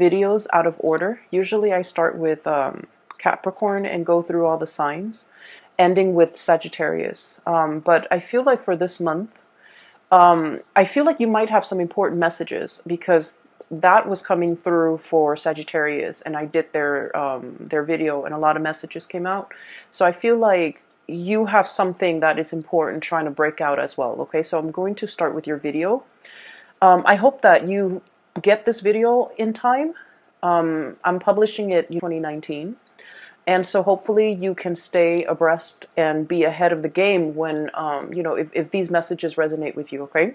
videos out of order. Usually I start with Capricorn and go through all the signs, ending with Sagittarius. But I feel like for this month, I feel like you might have some important messages because that was coming through for Sagittarius, and I did their video, and a lot of messages came out. So I feel like you have something that is important trying to break out as well. Okay, so I'm going to start with your video. I hope that you get this video in time. I'm publishing it in 2019. And so hopefully you can stay abreast and be ahead of the game when, if these messages resonate with you, okay?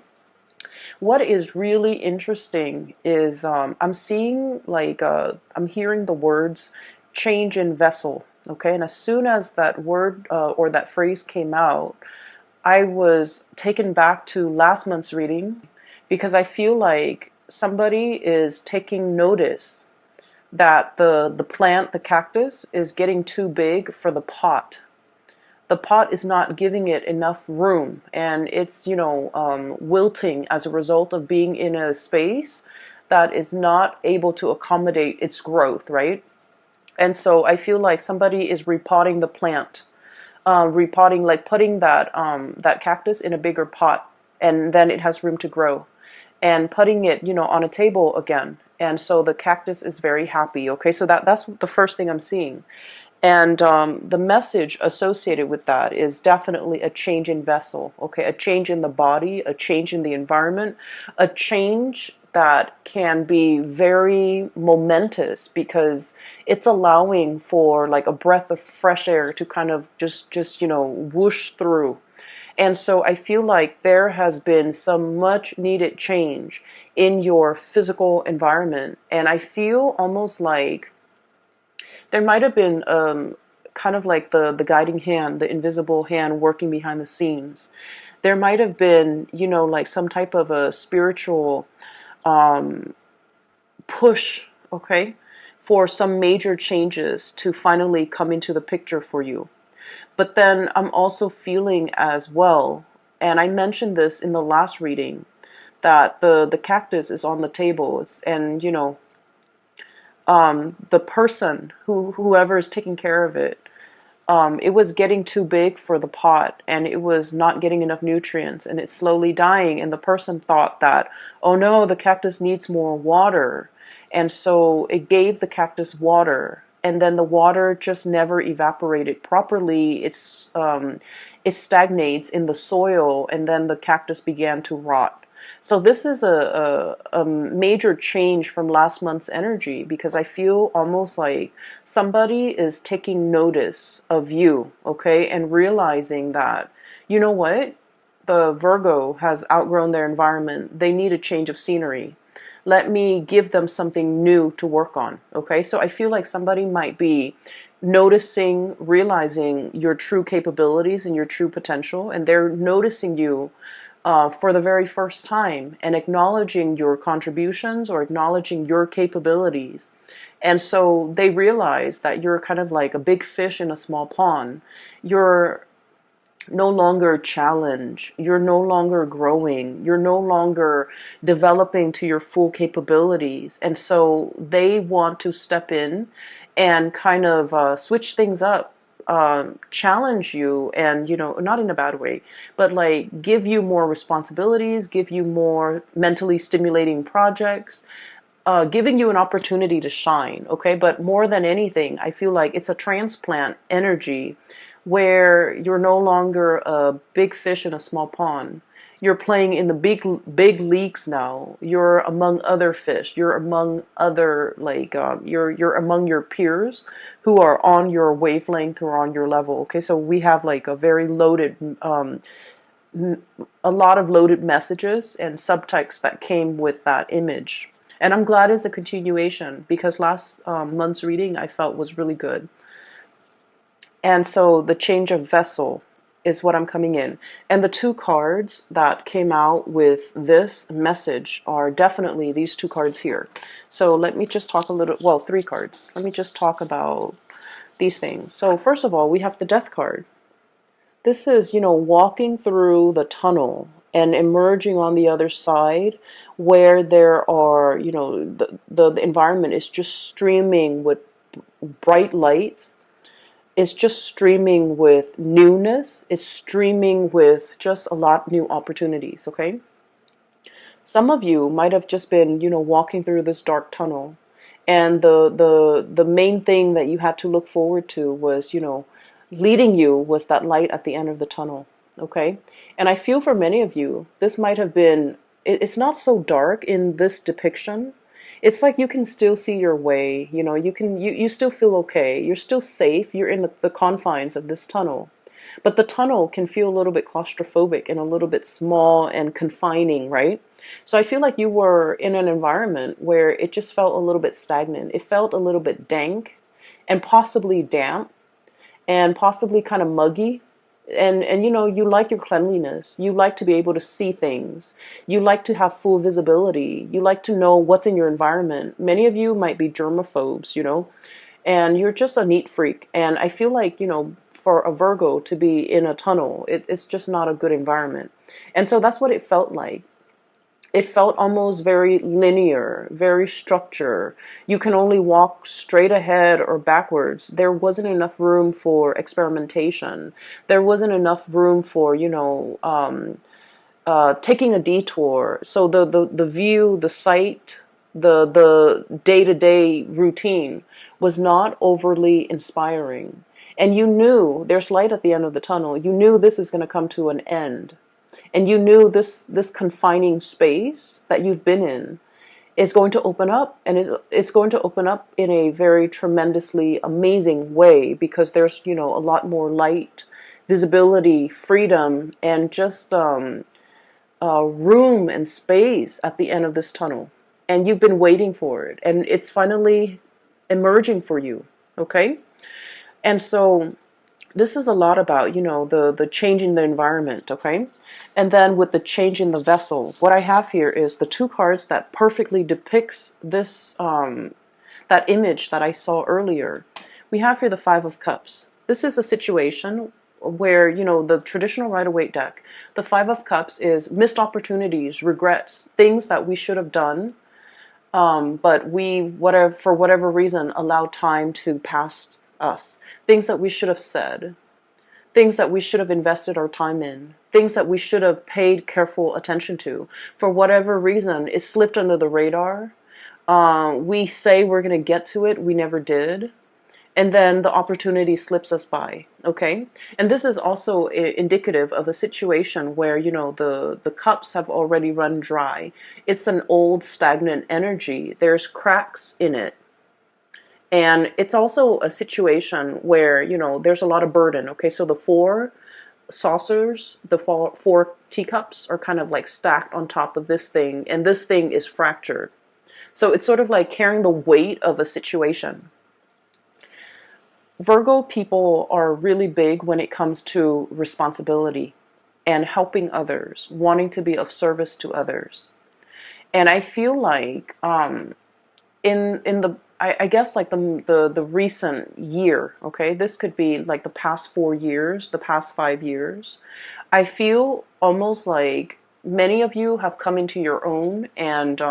What is really interesting is I'm seeing I'm hearing the words change in vessel, okay? And as soon as that word or that phrase came out, I was taken back to last month's reading because I feel like somebody is taking notice that the plant, the cactus, is getting too big for the pot. The pot is not giving it enough room, and it's, wilting as a result of being in a space that is not able to accommodate its growth, right? And so I feel like somebody is repotting the plant, repotting, like putting that cactus in a bigger pot, and then it has room to grow, and putting it, on a table again. And so the cactus is very happy. Okay, so that's the first thing I'm seeing. And the message associated with that is definitely a change in vessel, okay? A change in the body, a change in the environment, a change that can be very momentous because it's allowing for like a breath of fresh air to kind of just whoosh through. And so I feel like there has been some much needed change in your physical environment. And I feel almost like there might have been kind of like the guiding hand, the invisible hand working behind the scenes. There might have been, like some type of a spiritual push, okay, for some major changes to finally come into the picture for you. But then I'm also feeling as well, and I mentioned this in the last reading, that the cactus is on the table, and the person whoever is taking care of it, it was getting too big for the pot, and it was not getting enough nutrients, and it's slowly dying. And the person thought that, oh no, the cactus needs more water, and so it gave the cactus water, and then the water just never evaporated properly. It stagnates in the soil, and then the cactus began to rot. So this is a major change from last month's energy, because I feel almost like somebody is taking notice of you, okay, and realizing that, you know what, the Virgo has outgrown their environment. They need a change of scenery. Let me give them something new to work on, okay? So I feel like somebody might be noticing, realizing your true capabilities and your true potential, and they're noticing you for the very first time and acknowledging your contributions or acknowledging your capabilities. And so they realize that you're kind of like a big fish in a small pond. You're no longer challenged. You're no longer growing. You're no longer developing to your full capabilities. And so they want to step in and kind of switch things up, challenge you, and not in a bad way, but like give you more responsibilities, give you more mentally stimulating projects, giving you an opportunity to shine, okay? But more than anything, I feel like it's a transplant energy where you're no longer a big fish in a small pond. You're playing in the big leagues now. You're among other fish. You're among other, you're among your peers who are on your wavelength or on your level. Okay, so we have like a very loaded, a lot of loaded messages and subtext that came with that image. And I'm glad it's a continuation, because last month's reading I felt was really good. And so the change of vessel is what I'm coming in. And the two cards that came out with this message are definitely these two cards here. So let me just talk a little, well, three cards. Let me just talk about these things. So first of all, we have the Death card. This is, walking through the tunnel, and emerging on the other side, where there are, the environment is just streaming with bright lights. It's just streaming with newness. It's streaming with just a lot new opportunities, okay? Some of you might have just been, walking through this dark tunnel, and the main thing that you had to look forward to was, leading you was that light at the end of the tunnel, okay? And I feel for many of you, this might have been, it's not so dark in this depiction. It's like you can still see your way, you still feel okay, you're still safe, you're in the confines of this tunnel. But the tunnel can feel a little bit claustrophobic and a little bit small and confining, right? So I feel like you were in an environment where it just felt a little bit stagnant. It felt a little bit dank and possibly damp and possibly kind of muggy. And you like your cleanliness. You like to be able to see things. You like to have full visibility. You like to know what's in your environment. Many of you might be germaphobes, and you're just a neat freak. And I feel like, for a Virgo to be in a tunnel, it's just not a good environment. And so that's what it felt like. It felt almost very linear, very structured. You can only walk straight ahead or backwards. There wasn't enough room for experimentation. There wasn't enough room for, taking a detour. So the view, the sight, the day-to-day routine was not overly inspiring. And you knew there's light at the end of the tunnel. You knew this is going to come to an end. And you knew this confining space that you've been in is going to open up, and it's going to open up in a very tremendously amazing way, because there's, a lot more light, visibility, freedom, and just room and space at the end of this tunnel. And you've been waiting for it, and it's finally emerging for you, okay? And so this is a lot about, the change in the environment, okay? And then with the change in the vessel, what I have here is the two cards that perfectly depicts this, that image that I saw earlier. We have here the Five of Cups. This is a situation where, the traditional Rider-Waite deck, the Five of Cups is missed opportunities, regrets, things that we should have done, but we, for whatever reason, allowed time to pass us. Things that we should have said, things that we should have invested our time in, things that we should have paid careful attention to. For whatever reason, it slipped under the radar. We say we're going to get to it, we never did. And then the opportunity slips us by, okay? And this is also indicative of a situation where, the cups have already run dry. It's an old, stagnant energy. There's cracks in it. And it's also a situation where, there's a lot of burden, okay? So the four saucers, the four teacups are kind of like stacked on top of this thing, and this thing is fractured. So it's sort of like carrying the weight of a situation. Virgo people are really big when it comes to responsibility and helping others, wanting to be of service to others. And I feel like in the I guess like the recent year, okay, this could be like the past 4 years, the past 5 years, I feel almost like many of you have come into your own, and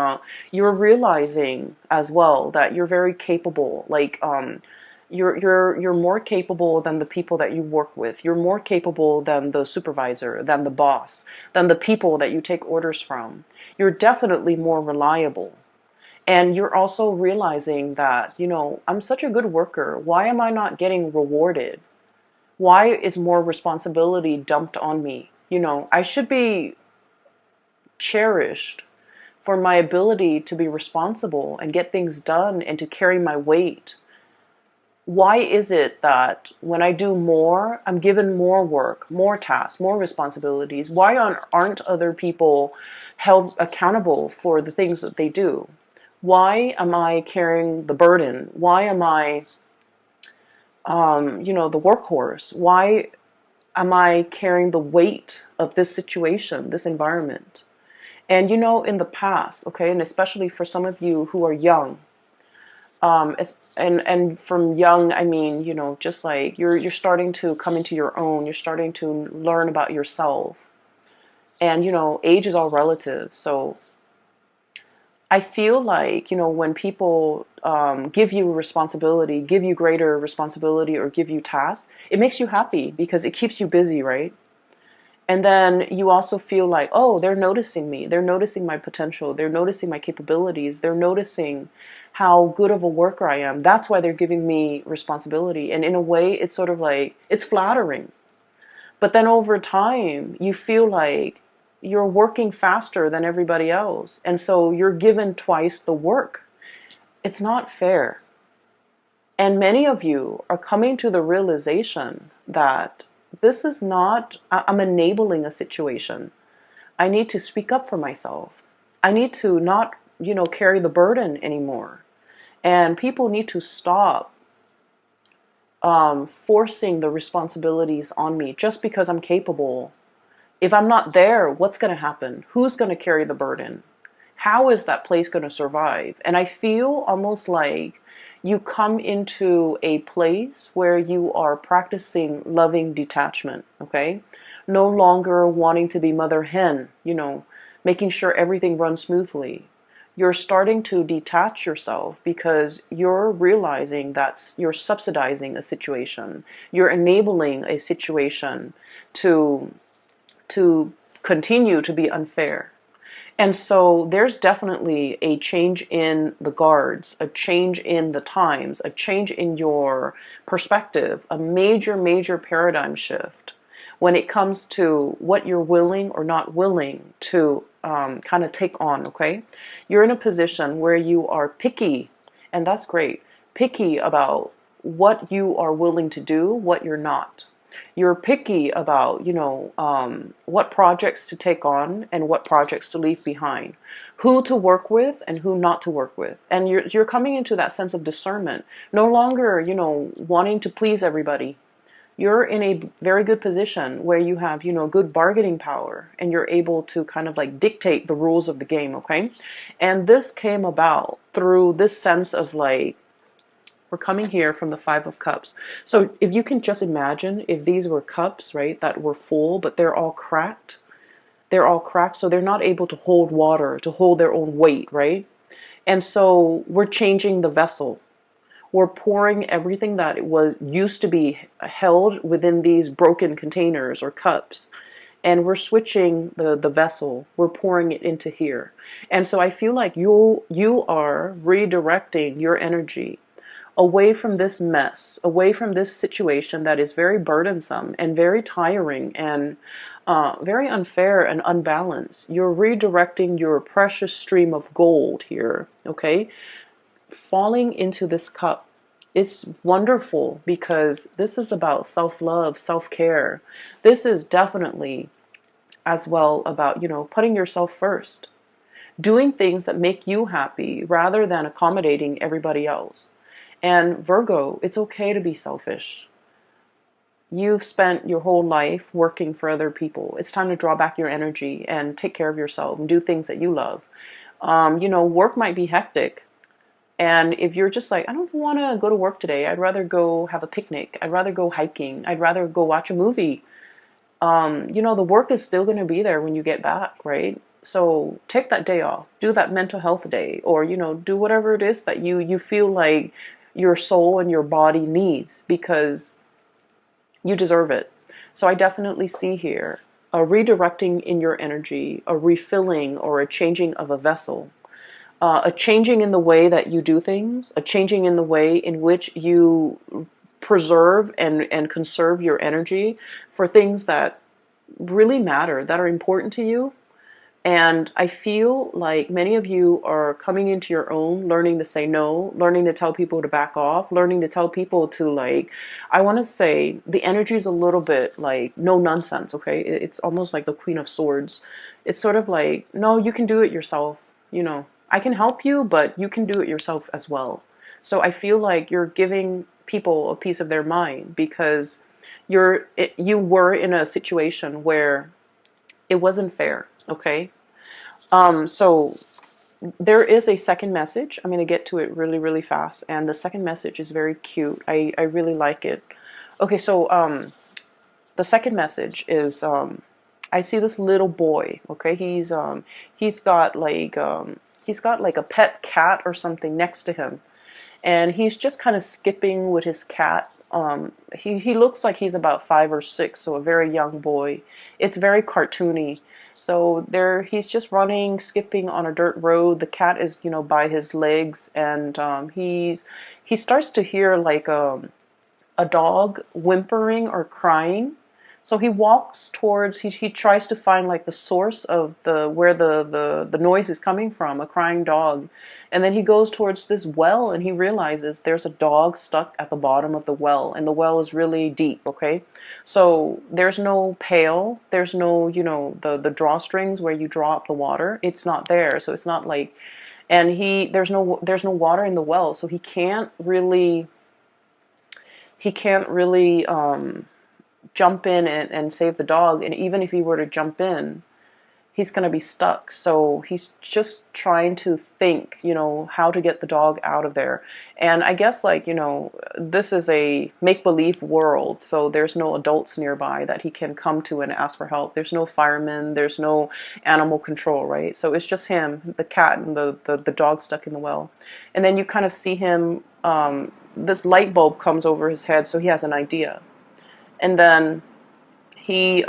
you're realizing as well that you're very capable. Like you're more capable than the people that you work with. You're more capable than the supervisor, than the boss, than the people that you take orders from. You're definitely more reliable. And you're also realizing that, I'm such a good worker. Why am I not getting rewarded? Why is more responsibility dumped on me? I should be cherished for my ability to be responsible and get things done and to carry my weight. Why is it that when I do more, I'm given more work, more tasks, more responsibilities? Why aren't other people held accountable for the things that they do? Why am I carrying the burden? Why am I, the workhorse? Why am I carrying the weight of this situation, this environment? And in the past, okay, and especially for some of you who are young, and from young, I mean, just like you're starting to come into your own. You're starting to learn about yourself. And, age is all relative. So I feel like, when people give you responsibility, give you greater responsibility, or give you tasks, it makes you happy because it keeps you busy, right? And then you also feel like, oh, they're noticing me. They're noticing my potential. They're noticing my capabilities. They're noticing how good of a worker I am. That's why they're giving me responsibility. And in a way, it's sort of like, it's flattering. But then over time, you feel like you're working faster than everybody else. And so you're given twice the work. It's not fair. And many of you are coming to the realization that this is not, I'm enabling a situation. I need to speak up for myself. I need to not, carry the burden anymore. And people need to stop forcing the responsibilities on me just because I'm capable. If I'm not there, what's going to happen? Who's going to carry the burden? How is that place going to survive? And I feel almost like you come into a place where you are practicing loving detachment, okay? No longer wanting to be mother hen, making sure everything runs smoothly. You're starting to detach yourself because you're realizing that you're subsidizing a situation. You're enabling a situation to continue to be unfair. And so there's definitely a change in the guards, a change in the times, a change in your perspective, a major, major paradigm shift when it comes to what you're willing or not willing to kind of take on, okay? You're in a position where you are picky, and that's great, picky about what you are willing to do, what you're not. You're picky about, what projects to take on and what projects to leave behind, who to work with and who not to work with. And you're coming into that sense of discernment, no longer, wanting to please everybody. You're in a very good position where you have, good bargaining power and you're able to kind of like dictate the rules of the game, okay? And this came about through this sense of like, we're coming here from the Five of Cups. So if you can just imagine if these were cups, right, that were full, but they're all cracked. They're all cracked, so they're not able to hold water, to hold their own weight, right? And so we're changing the vessel. We're pouring everything that it was used to be held within these broken containers or cups. And we're switching the vessel. We're pouring it into here. And so I feel like you are redirecting your energy away from this mess, away from this situation that is very burdensome and very tiring and very unfair and unbalanced. You're redirecting your precious stream of gold here, okay? Falling into this cup. It's wonderful because this is about self-love, self-care. This is definitely as well about, putting yourself first. Doing things that make you happy rather than accommodating everybody else. And Virgo, it's okay to be selfish. You've spent your whole life working for other people. It's time to draw back your energy and take care of yourself and do things that you love. Work might be hectic. And if you're just like, I don't want to go to work today, I'd rather go have a picnic. I'd rather go hiking. I'd rather go watch a movie. The work is still going to be there when you get back, right? So take that day off. Do that mental health day, or do whatever it is that you feel like your soul and your body needs, because you deserve it. So I definitely see here a redirecting in your energy, a refilling or a changing of a vessel, a changing in the way that you do things, a changing in the way in which you preserve and conserve your energy for things that really matter, that are important to you. And I feel like many of you are coming into your own, learning to say no, learning to tell people to back off, learning to tell people to like, I want to say the energy is a little bit like no nonsense, okay? It's almost like the Queen of Swords. It's sort of like, no, you can do it yourself. I can help you, but you can do it yourself as well. So I feel like you're giving people a piece of their mind because you were in a situation where it wasn't fair, okay? So there is a second message. I'm going to get to it really, really fast. And the second message is very cute. I really like it. Okay, so the second message is, I I see this little boy. Okay, he's got like a pet cat or something next to him, and he's just kind of skipping with his cat. He looks like he's about 5 or 6, so a very young boy. It's very cartoony. So there, he's just running, skipping on a dirt road. The cat is, by his legs, and he starts to hear like a dog whimpering or crying. So he walks towards, he tries to find like the source of where the noise is coming from, a crying dog. And then he goes towards this well and he realizes there's a dog stuck at the bottom of the well, and the well is really deep, okay? So there's no pail, there's no, the drawstrings where you draw up the water. It's not there. So it's not like, and there's no water in the well, so he can't really jump in and save the dog. And even if he were to jump in, he's going to be stuck. So he's just trying to think, how to get the dog out of there. And I guess, like, this is a make-believe world, so there's no adults nearby that he can come to and ask for help. There's no firemen, there's no animal control, right? So it's just him, the cat, and the dog stuck in the well. And then you kind of see him, this light bulb comes over his head, so he has an idea. And then he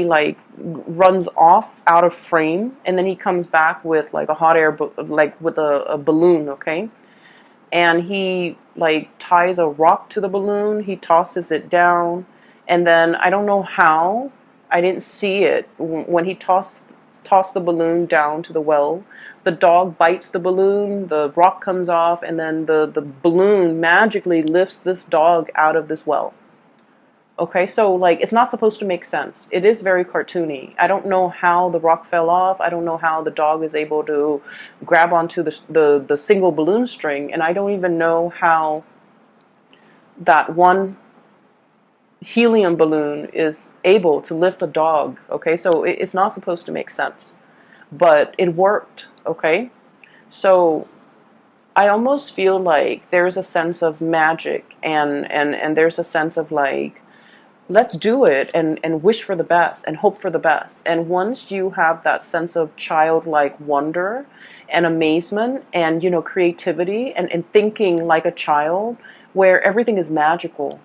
like runs off out of frame, and then he comes back with like a hot air like with a balloon, okay? And he like ties a rock to the balloon, he tosses it down, and then I don't know how, I didn't see it, when he tossed the balloon down to the well, the dog bites the balloon, the rock comes off, and then the balloon magically lifts this dog out of this well. Okay, so like, it's not supposed to make sense. It is very cartoony. I don't know how the rock fell off. I don't know how the dog is able to grab onto the single balloon string, and I don't even know how that one helium balloon is able to lift a dog. Okay, so it's not supposed to make sense, but it worked. Okay, so I almost feel like there's a sense of magic, and there's a sense of like, let's do it and wish for the best and hope for the best. And once you have that sense of childlike wonder and amazement and, creativity and thinking like a child, where everything is magical,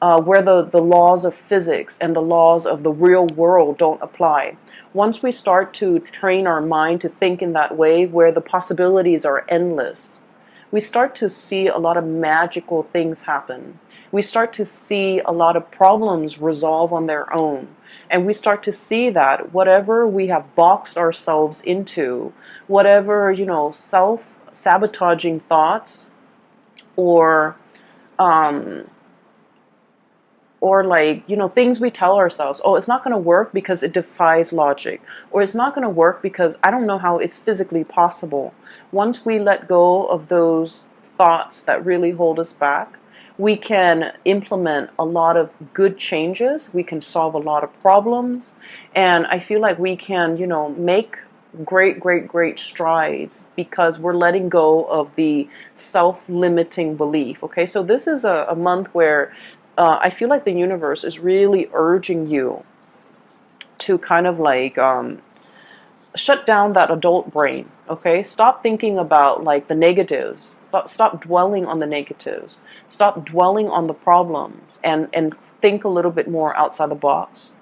where the laws of physics and the laws of the real world don't apply. Once we start to train our mind to think in that way, where the possibilities are endless, we start to see a lot of magical things happen. We start to see a lot of problems resolve on their own. And we start to see that whatever we have boxed ourselves into, whatever, self-sabotaging thoughts, or like, things we tell ourselves, oh, it's not going to work because it defies logic, or it's not going to work because I don't know how it's physically possible. Once we let go of those thoughts that really hold us back, we can implement a lot of good changes. We can solve a lot of problems. And I feel like we can, make great strides because we're letting go of the self-limiting belief. Okay, so this is a month where I feel like the universe is really urging you to kind of like shut down that adult brain. Okay, stop thinking about like the negatives. Stop dwelling on the negatives. Stop dwelling on the problems, and think a little bit more outside the box.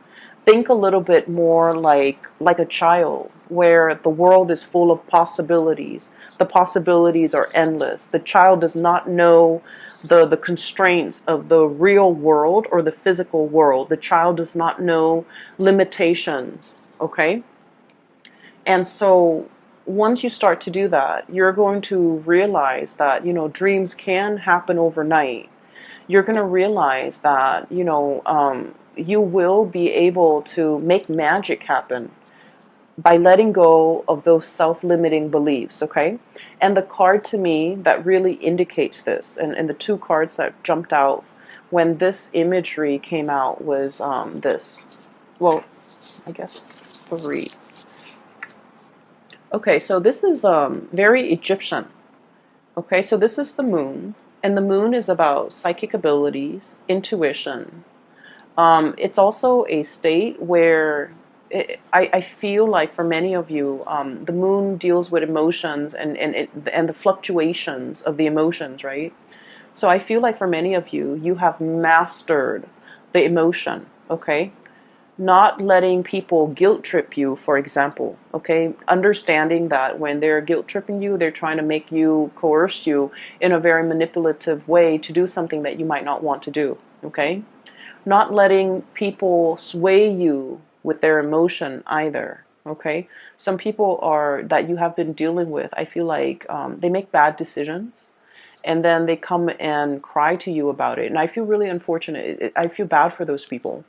Think a little bit more like a child, where the world is full of possibilities. The possibilities are endless. The child does not know the constraints of the real world or the physical world. The child does not know limitations, okay? And so once you start to do that, you're going to realize that, dreams can happen overnight. You're going to realize that, you will be able to make magic happen by letting go of those self-limiting beliefs, okay? And the card to me that really indicates this, and the two cards that jumped out when this imagery came out was this. Well, I guess 3. Okay, so this is very Egyptian. Okay, so this is the moon, and the moon is about psychic abilities, intuition, It's also a state where I feel like for many of you, the moon deals with emotions and the fluctuations of the emotions, right? So I feel like for many of you, you have mastered the emotion, okay? Not letting people guilt trip you, for example, okay? Understanding that when they're guilt tripping you, they're trying to make you, coerce you in a very manipulative way to do something that you might not want to do, okay? Not letting people sway you with their emotion either, okay? Some people are that you have been dealing with, I feel like they make bad decisions and then they come and cry to you about it. And I feel really unfortunate. I feel bad for those people.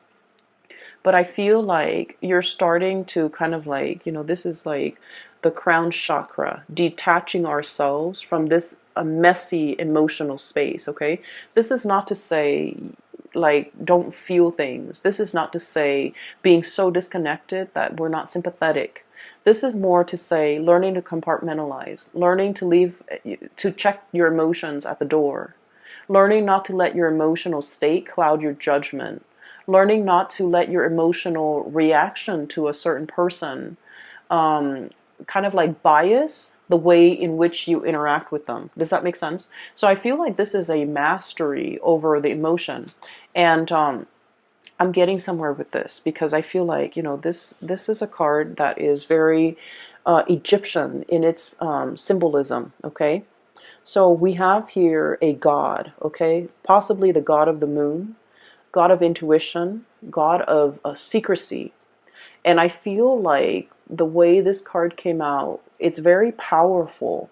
But I feel like you're starting to kind of like, this is like the crown chakra, detaching ourselves from this a messy emotional space, okay? This is not to say like don't feel things. This is not to say being so disconnected that we're not sympathetic. This is more to say learning to compartmentalize, learning to leave, to check your emotions at the door, learning not to let your emotional state cloud your judgment, learning not to let your emotional reaction to a certain person kind of like bias the way in which you interact with them. Does that make sense? So I feel like this is a mastery over the emotion. And I'm getting somewhere with this because I feel like, this is a card that is very Egyptian in its symbolism, okay? So we have here a god, okay? Possibly the god of the moon, god of intuition, god of secrecy. And I feel like the way this card came out, it's very powerful.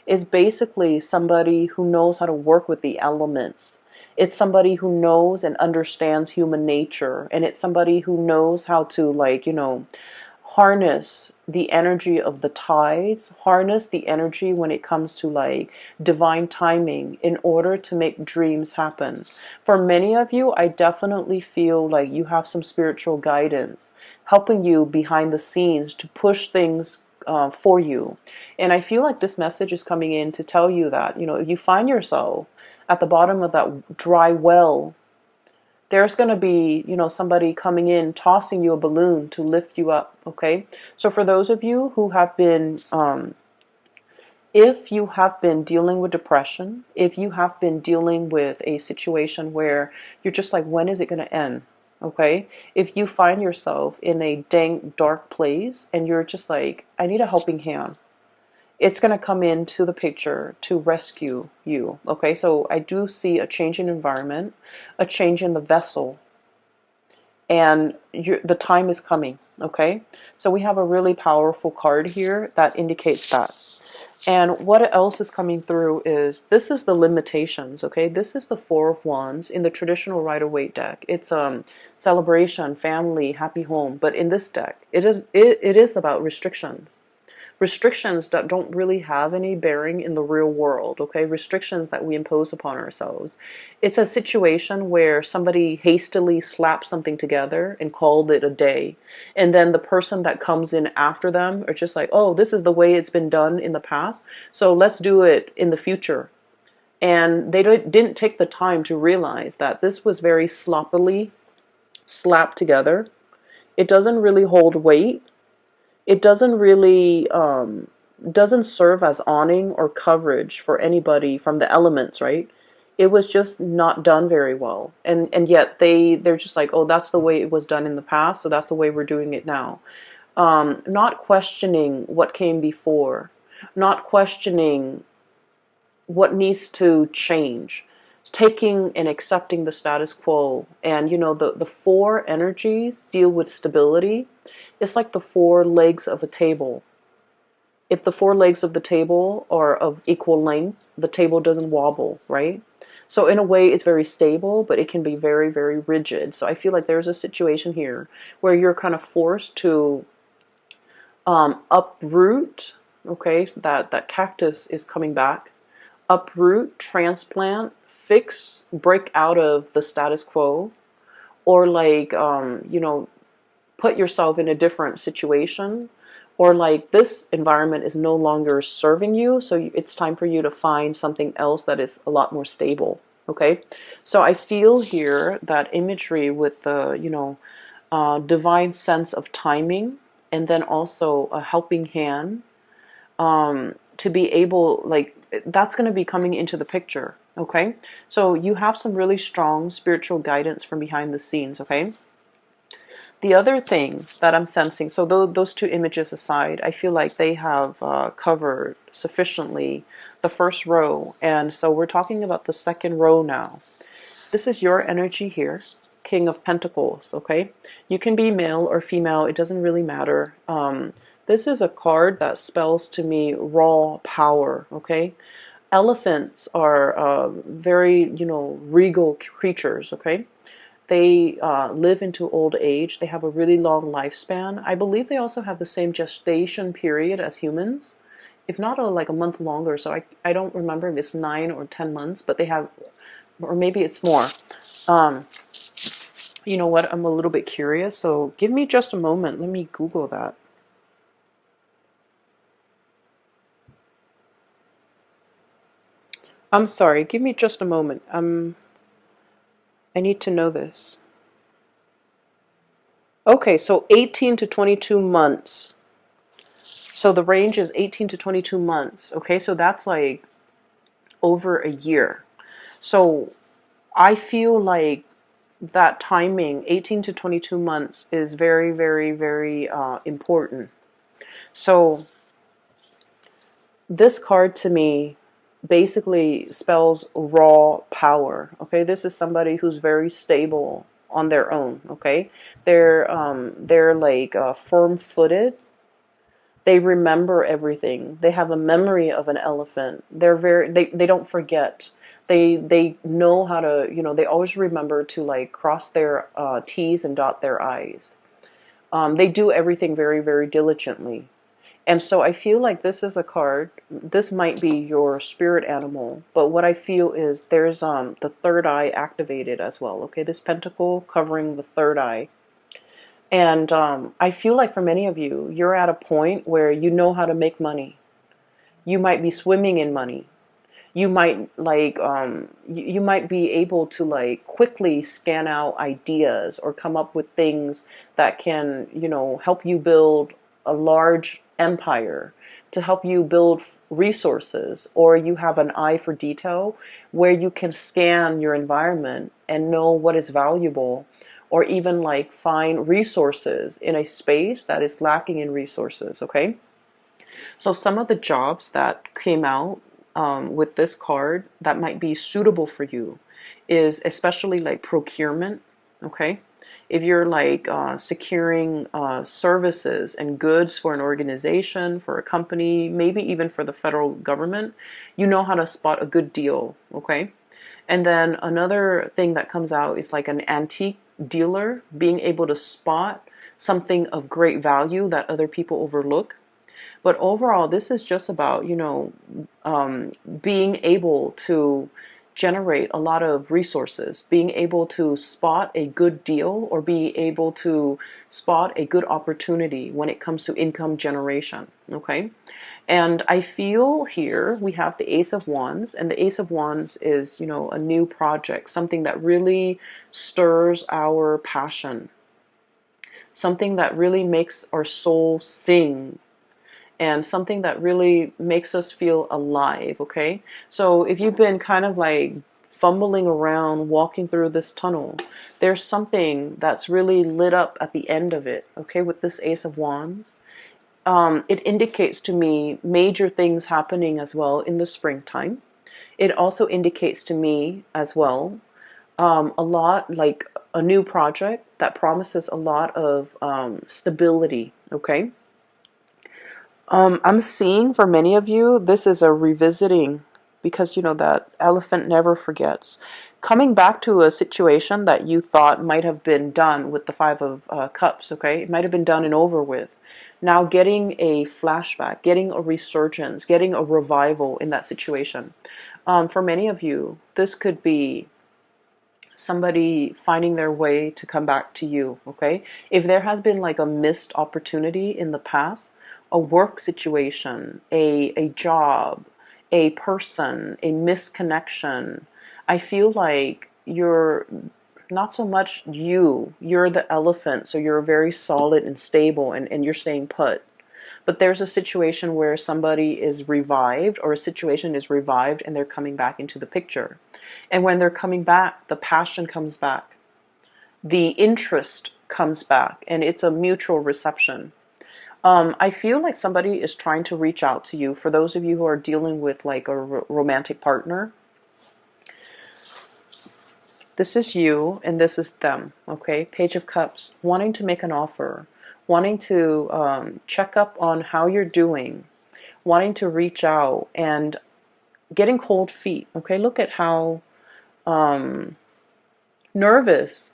It's basically somebody who knows how to work with the elements. It's somebody who knows and understands human nature. And it's somebody who knows how to, like, harness the energy of the tides, harness the energy when it comes to like divine timing in order to make dreams happen. For many of you, I definitely feel like you have some spiritual guidance helping you behind the scenes to push things for you. And I feel like this message is coming in to tell you that, if you find yourself at the bottom of that dry well, there's going to be, somebody coming in, tossing you a balloon to lift you up, okay? So for those of you who have been, if you have been dealing with depression, if you have been dealing with a situation where you're just like, when is it going to end? Okay? If you find yourself in a dank, dark place and you're just like, I need a helping hand, it's going to come into the picture to rescue you. Okay, so I do see a change in environment, a change in the vessel, and the time is coming. Okay, so we have a really powerful card here that indicates that. And what else is coming through is this is the limitations. Okay, this is the Four of Wands in the traditional Rider-Waite deck. It's celebration, family, happy home. But in this deck, it is about restrictions. Restrictions that don't really have any bearing in the real world, okay? Restrictions that we impose upon ourselves. It's a situation where somebody hastily slapped something together and called it a day. And then the person that comes in after them are just like, oh, this is the way it's been done in the past, so let's do it in the future. And they didn't take the time to realize that this was very sloppily slapped together. It doesn't really hold weight. It doesn't really doesn't serve as awning or coverage for anybody from the elements, right? It was just not done very well, and yet they're just like, oh, that's the way it was done in the past, so that's the way we're doing it now. Not questioning what came before, not questioning what needs to change, taking and accepting the status quo. And the four energies deal with stability. It's like the four legs of a table. If the four legs of the table are of equal length, the table doesn't wobble, right? So in a way, it's very stable, but it can be very, very rigid. So I feel like there's a situation here where you're kind of forced to uproot. Okay, that cactus is coming back. Uproot, transplant, fix, break out of the status quo, or like put yourself in a different situation, or like this environment is no longer serving you, so it's time for you to find something else that is a lot more stable. Okay, so I feel here that imagery with the, divine sense of timing, and then also a helping hand, to be able, like, that's going to be coming into the picture. Okay, so you have some really strong spiritual guidance from behind the scenes. Okay, the other thing that I'm sensing, so those two images aside, I feel like they have covered sufficiently the first row. And so we're talking about the second row now. This is your energy here, King of Pentacles, okay? You can be male or female, it doesn't really matter. This is a card that spells to me raw power, okay? Elephants are very, regal creatures, okay? They live into old age. They have a really long lifespan. I believe they also have the same gestation period as humans, if not like a month longer. So I don't remember if it's 9 or 10 months, but they have, or maybe it's more. Um, you know what? I'm a little bit curious. So give me just a moment. Let me Google that. I'm sorry. Give me just a moment. I need to know this. Okay, so 18 to 22 months. So the range is 18 to 22 months. Okay, so that's like over a year. So I feel like that timing, 18 to 22 months, is very, very, very important. So this card to me basically spells raw power. Okay, this is somebody who's very stable on their own. Okay, they're like firm-footed. They remember everything. They have a memory of an elephant. They don't forget. They know how to, they always remember to like cross their T's and dot their I's. They do everything very, very diligently. And so I feel like this is a card. This might be your spirit animal, but what I feel is there's the third eye activated as well. Okay, this pentacle covering the third eye. And I feel like for many of you, you're at a point where you know how to make money. You might be swimming in money. You might you might be able to like quickly scan out ideas or come up with things that can, help you build a large empire, to help you build resources, or you have an eye for detail where you can scan your environment and know what is valuable, or even like find resources in a space that is lacking in resources. Okay, so some of the jobs that came out with this card that might be suitable for you is especially like procurement. Okay, if you're like securing services and goods for an organization, for a company, maybe even for the federal government, you know how to spot a good deal. Okay, and then another thing that comes out is like an antique dealer, being able to spot something of great value that other people overlook. But overall, this is just about, being able to generate a lot of resources, being able to spot a good deal or be able to spot a good opportunity when it comes to income generation. Okay. And I feel here we have the Ace of Wands, and the Ace of Wands is, a new project, something that really stirs our passion, something that really makes our soul sing, and something that really makes us feel alive. Okay, so if you've been kind of like fumbling around walking through this tunnel, there's something that's really lit up at the end of it. Okay, with this Ace of Wands, it indicates to me major things happening as well in the springtime. It also indicates to me as well a lot like a new project that promises a lot of stability. Okay, I'm seeing for many of you, this is a revisiting, because that elephant never forgets. Coming back to a situation that you thought might have been done with the Five of Cups, okay? It might have been done and over with. Now getting a flashback, getting a resurgence, getting a revival in that situation. For many of you, this could be somebody finding their way to come back to you. Okay, if there has been like a missed opportunity in the past, a work situation, a job, a person, a misconnection. I feel like you're not so much you're the elephant, so you're very solid and stable, and you're staying put. But there's a situation where somebody is revived, or a situation is revived, and they're coming back into the picture. And when they're coming back, the passion comes back, the interest comes back, and it's a mutual reception. I feel like somebody is trying to reach out to you. For those of you who are dealing with like a romantic partner, this is you and this is them, okay? Page of Cups, wanting to make an offer, wanting to check up on how you're doing, wanting to reach out, and getting cold feet, okay? Look at how nervous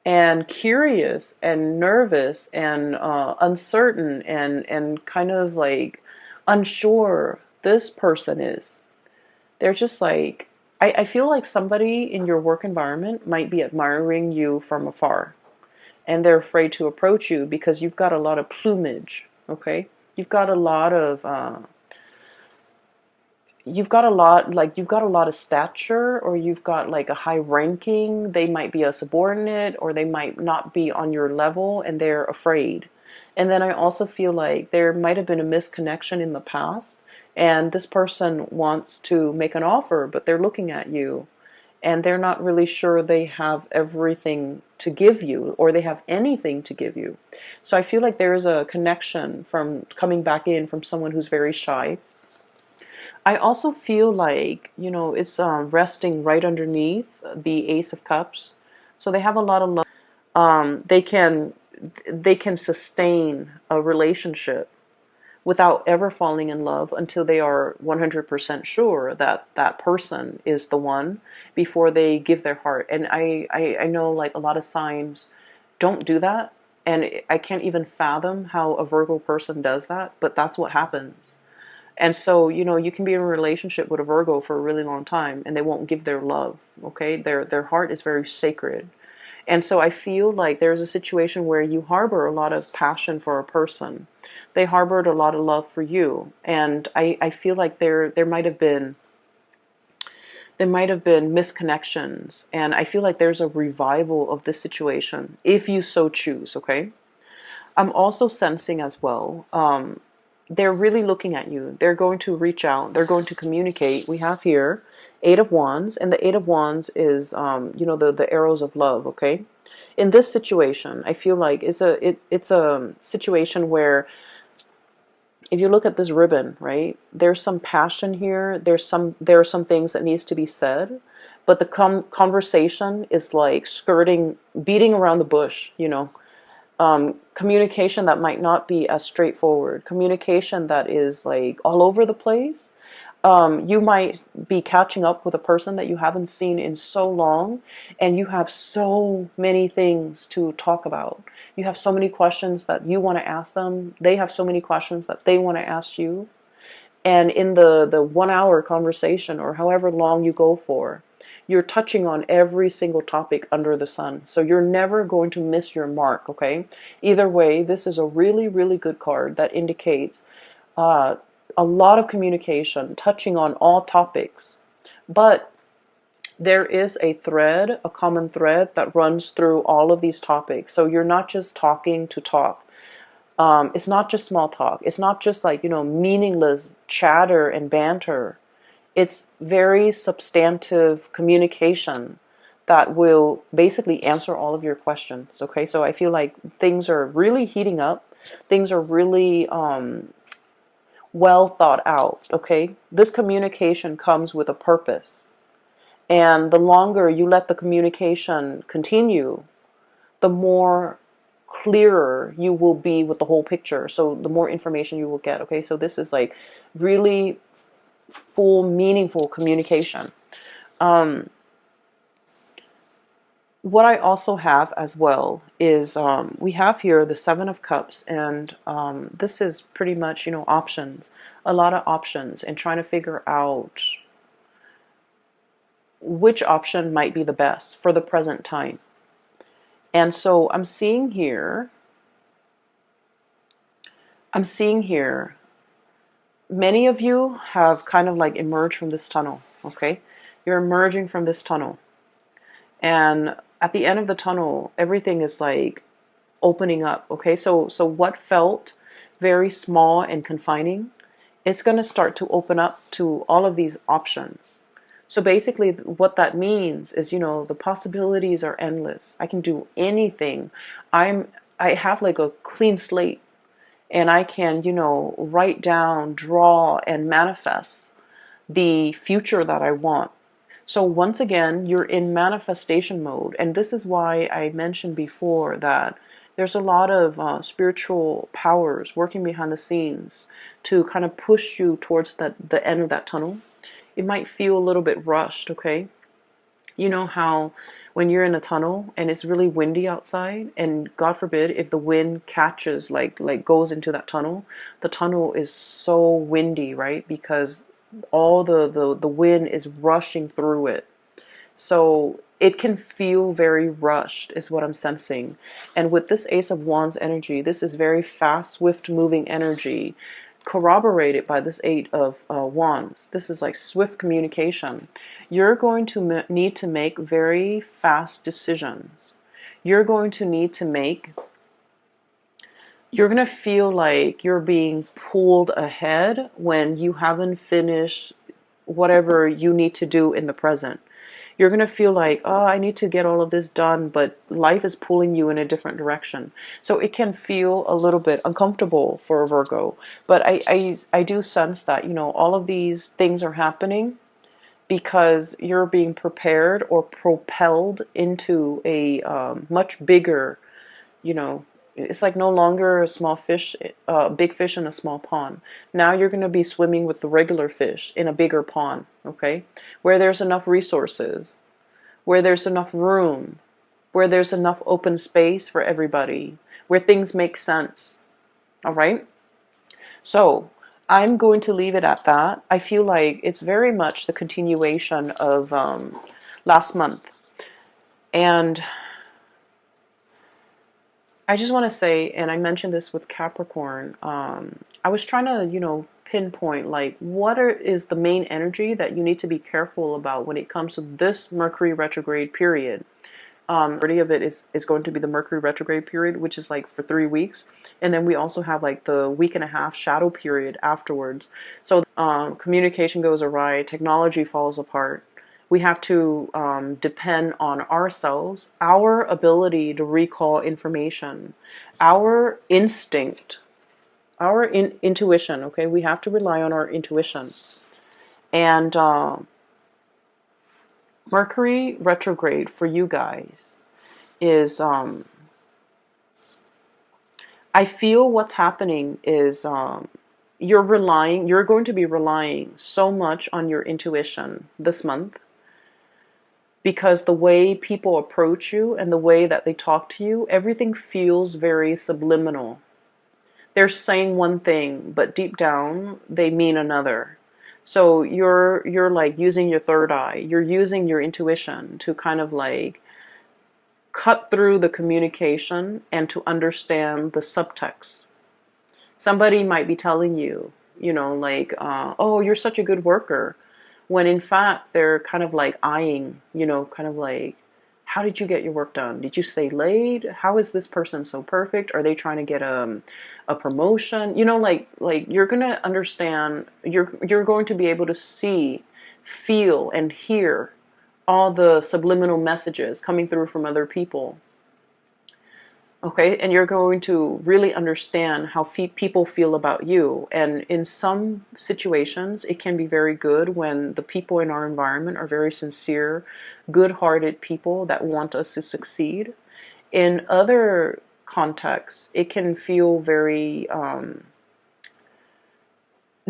and curious and nervous and uncertain and kind of like unsure this person is. They're just like, I feel like somebody in your work environment might be admiring you from afar, and they're afraid to approach you because you've got a lot of plumage, okay? You've got a lot of you've got a lot of stature, or you've got like a high ranking. They might be a subordinate, or they might not be on your level, and they're afraid. And then I also feel like there might have been a misconnection in the past, and this person wants to make an offer, but they're looking at you and they're not really sure they have everything to give you, or they have anything to give you. So I feel like there is a connection from coming back in from someone who's very shy. I also feel like, it's resting right underneath the Ace of Cups. So they have a lot of love. They can sustain a relationship without ever falling in love until they are 100% sure that that person is the one before they give their heart. And I know like a lot of signs don't do that. And I can't even fathom how a Virgo person does that, but that's what happens. And so, you can be in a relationship with a Virgo for a really long time and they won't give their love, okay? Their heart is very sacred. And so I feel like there's a situation where you harbor a lot of passion for a person. They harbored a lot of love for you. And I feel like there might have been misconnections. And I feel like there's a revival of this situation, if you so choose, okay? I'm also sensing as well, they're really looking at you. They're going to reach out. They're going to communicate. We have here Eight of Wands, and the Eight of Wands is, the arrows of love. Okay, in this situation, I feel like it's a situation where, if you look at this ribbon, right, there's some passion here. There are some things that needs to be said, but the conversation is like beating around the bush. Communication that might not be as straightforward, communication that is like all over the place. You might be catching up with a person that you haven't seen in so long, and you have so many things to talk about. You have so many questions that you want to ask them. They have so many questions that they want to ask you. And in the 1 hour conversation, or however long you go for, you're touching on every single topic under the sun. So you're never going to miss your mark, okay? Either way, this is a really, really good card that indicates a lot of communication, touching on all topics. But there is a thread, a common thread that runs through all of these topics. So you're not just talking to talk. It's not just small talk. It's not just like, meaningless chatter and banter. It's very substantive communication that will basically answer all of your questions. Okay, so I feel like things are really heating up. Things are really well thought out. Okay, this communication comes with a purpose. And the longer you let the communication continue, the more clearer you will be with the whole picture. So the more information you will get. Okay, so this is like really full, meaningful communication. What I also have as well is we have here the Seven of Cups, and this is pretty much, options. A lot of options, and trying to figure out which option might be the best for the present time. And so I'm seeing here many of you have kind of like emerged from this tunnel, okay? You're emerging from this tunnel. And at the end of the tunnel, everything is like opening up, okay? So what felt very small and confining, it's going to start to open up to all of these options. So basically what that means is, the possibilities are endless. I can do anything. I have like a clean slate, and I can, write down, draw, and manifest the future that I want. So once again, you're in manifestation mode. And this is why I mentioned before that there's a lot of spiritual powers working behind the scenes to kind of push you towards the end of that tunnel. It might feel a little bit rushed, okay? You know how when you're in a tunnel and it's really windy outside, and God forbid if the wind catches, like goes into that tunnel, the tunnel is so windy, right? Because all the wind is rushing through it. So it can feel very rushed, is what I'm sensing. And with this Ace of Wands energy, this is very fast, swift moving energy, corroborated by this Eight of Wands. This is like swift communication. You're going to need to make very fast decisions. You're going to need to make, you're going to feel like you're being pulled ahead when you haven't finished whatever you need to do in the present. You're going to feel like, oh, I need to get all of this done, but life is pulling you in a different direction. So it can feel a little bit uncomfortable for a Virgo. But I do sense that, all of these things are happening because you're being prepared or propelled into a much bigger, you know, it's like no longer a small fish, big fish in a small pond. Now you're going to be swimming with the regular fish in a bigger pond, okay? Where there's enough resources, where there's enough room, where there's enough open space for everybody, where things make sense, all right? So I'm going to leave it at that. I feel like it's very much the continuation of last month. And I just want to say, and I mentioned this with Capricorn, I was trying to, pinpoint like is the main energy that you need to be careful about when it comes to this Mercury retrograde period. Majority of it is going to be the Mercury retrograde period, which is like for 3 weeks. And then we also have like the week and a half shadow period afterwards. So communication goes awry, technology falls apart. We have to depend on ourselves, our ability to recall information, our instinct, our intuition, okay? We have to rely on our intuition. And Mercury retrograde for you guys is, I feel what's happening is you're going to be relying so much on your intuition this month, because the way people approach you and the way that they talk to you, everything feels very subliminal. They're saying one thing, but deep down they mean another. So you're like using your third eye. You're using your intuition to kind of like cut through the communication and to understand the subtext. Somebody might be telling you, like, oh, you're such a good worker, when in fact they're kind of like eyeing, kind of like, how did you get your work done? Did you stay late? How is this person so perfect? Are they trying to get a promotion? Like you're gonna understand. You're going to be able to see, feel, and hear all the subliminal messages coming through from other people. Okay, and you're going to really understand how people feel about you. And in some situations, it can be very good when the people in our environment are very sincere, good-hearted people that want us to succeed. In other contexts, it can feel very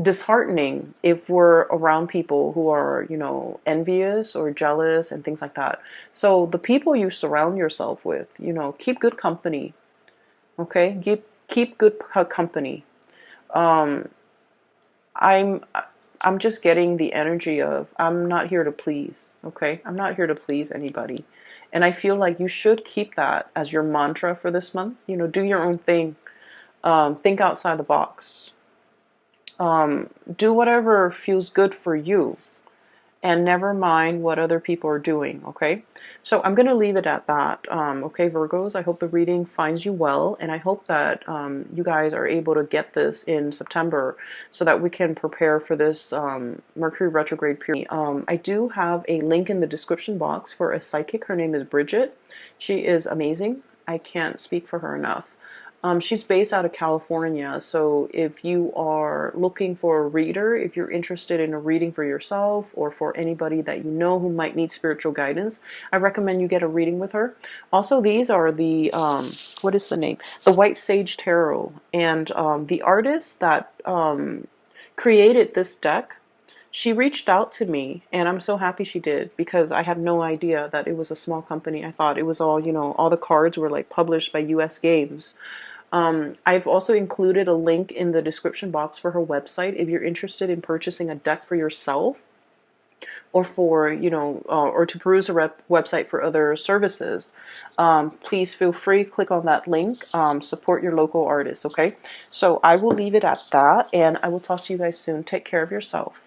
disheartening if we're around people who are, envious or jealous and things like that. So the people you surround yourself with, keep good company. Okay, keep good company. Um, I'm I'm just getting the energy of I'm not here to please. Okay, I'm not here to please anybody, and I feel like you should keep that as your mantra for this month. Do your own thing. Think outside the box. Do whatever feels good for you, and never mind what other people are doing, okay? So I'm going to leave it at that, okay, Virgos? I hope the reading finds you well, and I hope that you guys are able to get this in September so that we can prepare for this Mercury retrograde period. I do have a link in the description box for a psychic. Her name is Bridget. She is amazing. I can't speak for her enough. She's based out of California, so if you are looking for a reader, if you're interested in a reading for yourself or for anybody that you know who might need spiritual guidance, I recommend you get a reading with her. Also, these are the, what is the name? The White Sage Tarot. And the artist that created this deck, she reached out to me, and I'm so happy she did because I had no idea that it was a small company. I thought it was all, you know, all the cards were like published by US Games. I've also included a link in the description box for her website if you're interested in purchasing a deck for yourself or for, you know, or to peruse a website for other services. Please feel free, click on that link, support your local artists, okay? So I will leave it at that, and I will talk to you guys soon. Take care of yourself.